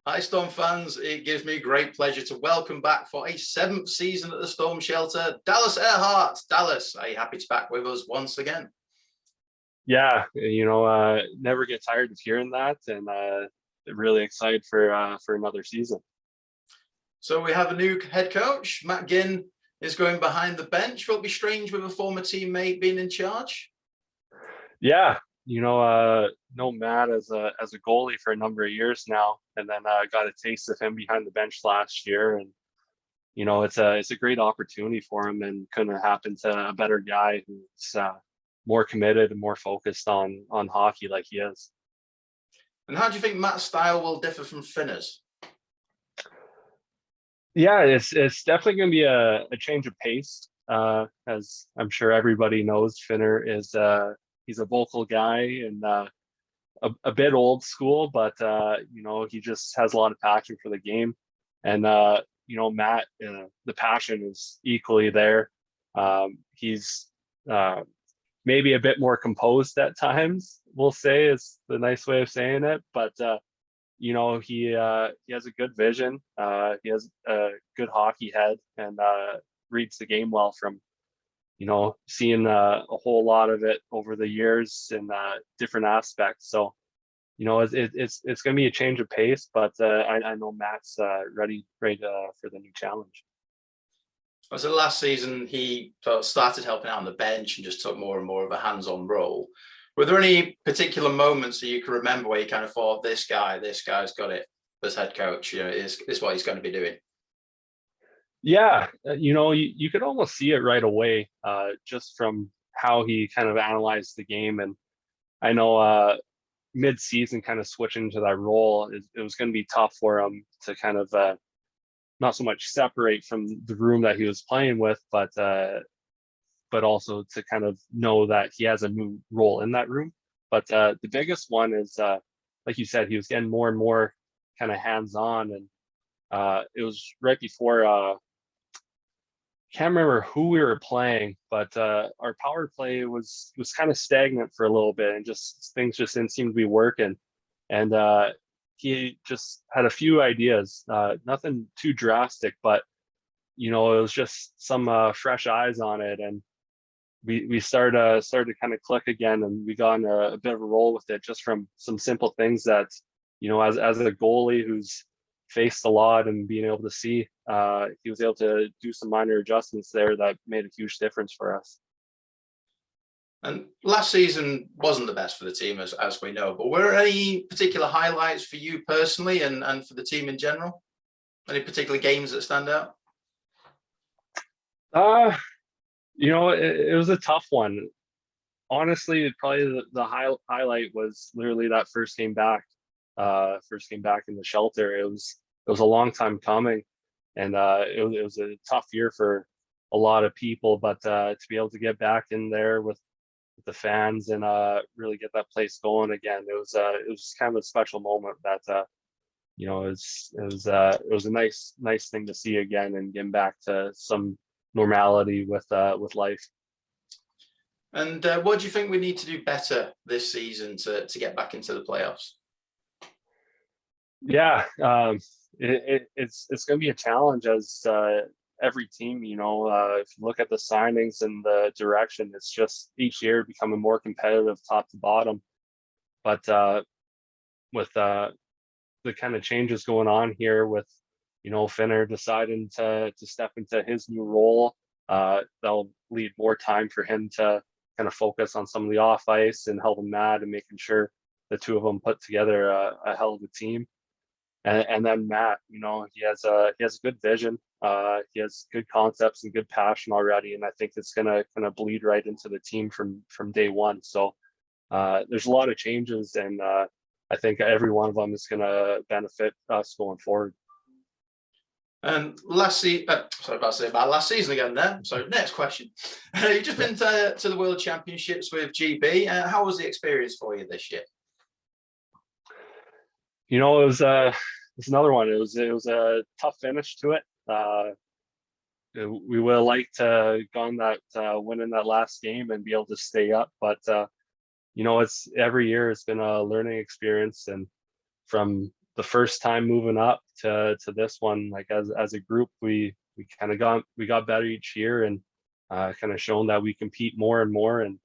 Hi, Storm fans. It gives me great pleasure to welcome back for a 7th season at the Storm Shelter, Dallas Ehrhardt. Dallas, are you happy to be back with us once again? Yeah, never get tired of hearing that, and really excited for another season. So we have a new head coach. Matt Ginn is going behind the bench. Will it be strange with a former teammate being in charge? Yeah, know Matt as a goalie for a number of years now, and then got a taste of him behind the bench last year, and it's a great opportunity for him, and couldn't have happened to a better guy who's more committed and more focused on hockey like he is. And how do you think Matt's style will differ from Finner's? Yeah, it's definitely going to be a change of pace. As I'm sure everybody knows, Finner is he's a vocal guy and a bit old school, but he just has a lot of passion for the game. And Matt, the passion is equally there. He's maybe a bit more composed at times, we'll say, is the nice way of saying it, but he has a good vision. He has a good hockey head, and reads the game well from seeing a whole lot of it over the years in different aspects. So it's going to be a change of pace, but I know Matt's ready for the new challenge. So last season he started helping out on the bench and just took more and more of a hands-on role. Were there any particular moments that you can remember where you kind of thought, this guy's got it as head coach, is what he's going to be doing? Yeah, you could almost see it right away, just from how he kind of analyzed the game. And I know mid-season kind of switching to that role, it was going to be tough for him to kind of not so much separate from the room that he was playing with, but also to kind of know that he has a new role in that room. But the biggest one is, like you said, he was getting more and more kind of hands-on, and it was right before. Can't remember who we were playing, but our power play was kind of stagnant for a little bit, and just things just didn't seem to be working. And he just had a few ideas, nothing too drastic, but it was just some fresh eyes on it, and we started to kind of click again, and we got on a bit of a roll with it, just from some simple things that as a goalie who's faced a lot and being able to see, he was able to do some minor adjustments there that made a huge difference for us. And last season wasn't the best for the team, as we know, but were there any particular highlights for you personally and for the team in general? Any particular games that stand out? It was a tough one. Honestly, probably the highlight was literally that first game back in the shelter. It was a long time coming, and it was a tough year for a lot of people, but to be able to get back in there with the fans and really get that place going again, it was kind of a special moment that it was a nice thing to see again, and getting back to some normality with life. And what do you think we need to do better this season to get back into the playoffs? Yeah, it's going to be a challenge, as every team. If you look at the signings and the direction, it's just each year becoming more competitive, top to bottom. But with the kind of changes going on here, with Finner deciding to step into his new role, that'll leave more time for him to kind of focus on some of the off ice and helping Matt, and making sure the two of them put together a hell of a team. And then Matt, he has a good vision. He has good concepts and good passion already, and I think it's gonna bleed right into the team from day one. So there's a lot of changes, and I think every one of them is gonna benefit us going forward. And last season again there. So next question. You've just been to the World Championships with GB. How was the experience for you this year? It was another one. It was a tough finish to it. We would have liked to gone that winning that last game and be able to stay up, but it's every year it's been a learning experience, and from the first time moving up to this one, like as a group, we kind of got better each year, and kind of shown that we compete more and more. And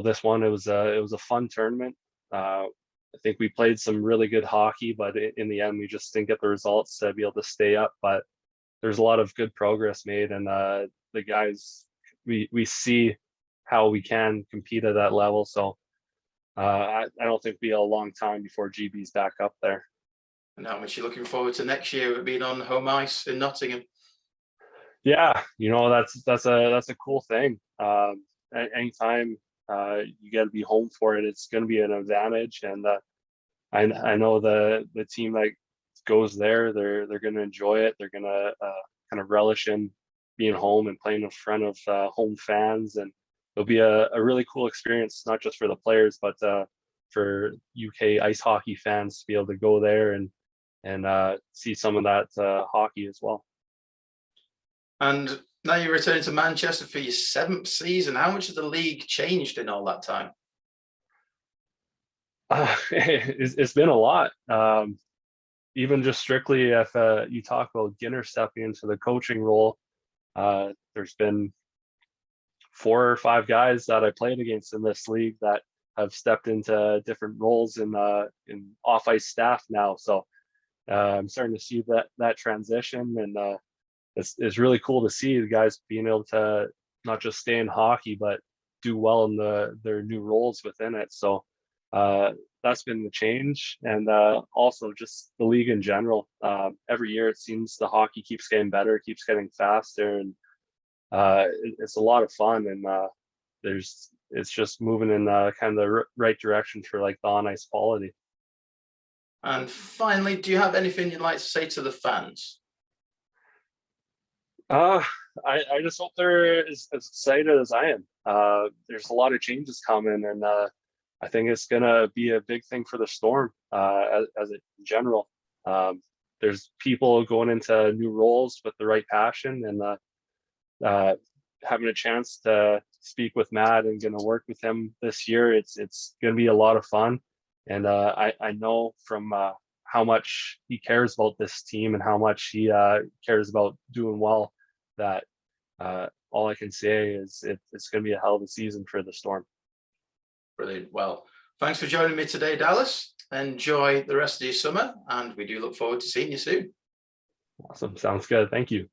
this one, it was a fun tournament. I think we played some really good hockey, but in the end, we just didn't get the results to be able to stay up. But there's a lot of good progress made, and the guys, we see how we can compete at that level. So I don't think it'll be a long time before GB's back up there. And how much you're looking forward to next year being on home ice in Nottingham? Yeah, that's a cool thing. Anytime you get to be home for it, it's going to be an advantage. And I know the team that goes there, they're going to enjoy it. They're going to kind of relish in being home and playing in front of home fans, and it'll be a really cool experience, not just for the players, but for UK ice hockey fans to be able to go there and see some of that hockey as well. And now you're returning to Manchester for your 7th season. How much has the league changed in all that time? It's been a lot. Even just strictly if you talk about Ginn stepping into the coaching role, there's been 4 or 5 guys that I played against in this league that have stepped into different roles in off-ice staff now. So I'm starting to see that transition, and it's really cool to see the guys being able to not just stay in hockey, but do well in their new roles within it. So that's been the change, and also just the league in general. Every year it seems the hockey keeps getting better, keeps getting faster, and it's a lot of fun. And it's just moving in kind of the right direction for like the on-ice quality. And finally, do you have anything you'd like to say to the fans? I just hope they're as excited as I am. There's a lot of changes coming, and I think it's gonna be a big thing for the Storm as in general. There's people going into new roles with the right passion, and having a chance to speak with Matt and gonna work with him this year, it's gonna be a lot of fun. And I know from how much he cares about this team and how much he cares about doing well, that all I can say is it's going to be a hell of a season for the Storm. Brilliant. Well, thanks for joining me today, Dallas. Enjoy the rest of your summer, and we do look forward to seeing you soon. Awesome. Sounds good. Thank you.